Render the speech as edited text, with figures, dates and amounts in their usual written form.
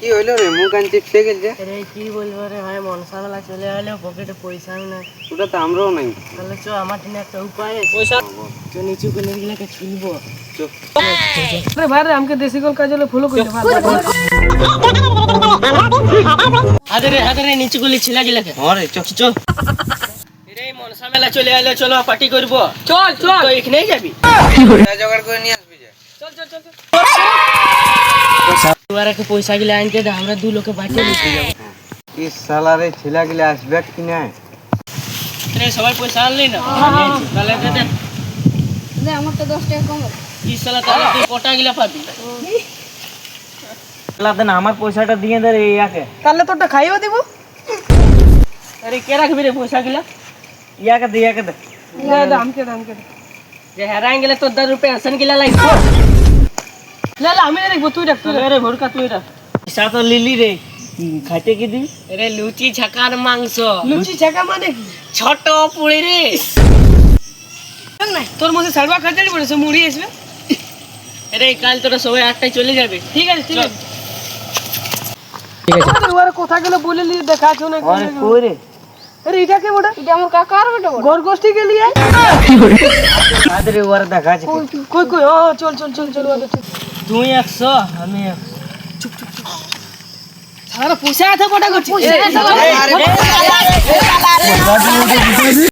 কি হইলো রে? মুখ কান চিপসে গেছে। আরে কি বলবো রে ভাই, মনসা মেলা চলে এলো, পকেটে পয়সা নাই। ওটা তো আমরাও নাই। তাহলে চ, আমার জন্য একটা উপায় আছে। পয়সা তো নিচু করে গুলাকে ছুলবো। আরে ভাই রে, আমাকে দেশি গোল কাজ হলে ফলো করলে ভালো। হাতে নিচু গুলি ছিলা গিলাকে। আরে চল চল রে, মনসা মেলা চলে এলো, চলো পার্টি করবো। চল চল, তো এখানেই যাবি? জোগাড় করে নিয়ে আসবি যা। চল চল চল। তুই পয়সা গিলা আনতে দে, আমরা দু লোকে বাটিয়ে নিতে যাবো। কি শালা রে, ছেলেগুলো আসবে কি না? রে সবাই পয়সা আনলি না? তাহলে দে দে। দে আমারটা 10 টাকা কম আছে। কি শালা, তাহলে তুই কটা গিলা পাবি? দেন আমার পয়সাটা দিয়ে দে রে ইয়াকে। তাহলে তোরটা খাইও দিব। আরে কে রাখবি রে পয়সা গিলা? ইয়াকে দে ইয়াকে দে। আমকে দে। যে হেরাই গেলে তোর 10 রুপিয়া পেনশন গিলা লাগবে। লে আমি দেখবো, তুই দেখ। রে ভোরকা তুই রাখ। পয়সা তো লিলি রে, খাইতে কি দিবি? রে লুচি ঝাকার মাংস। লুচি ছাকা মানে কি? ছোট পুরি রে। তোর মধ্যে সালবা খাচালি পড়েছে, মুড়ি আসবে। রে কাল তোরা সবাই 8টায় চলে যাবে। ঠিক আছে ঠিক আছে। ওরা কোথা গেলে বলে লি, দেখাছো না? আরে কই রে? আরে এটা কে বড়? এটা আমার কাকার বেটা বড়। ঘর গোষ্ঠী গেলি আয়। আদরে ওরা দেখাছে। কই চল চল চল চল। তুই 100 আমি 100। সারা পয়সা আছে, কটা করছিস?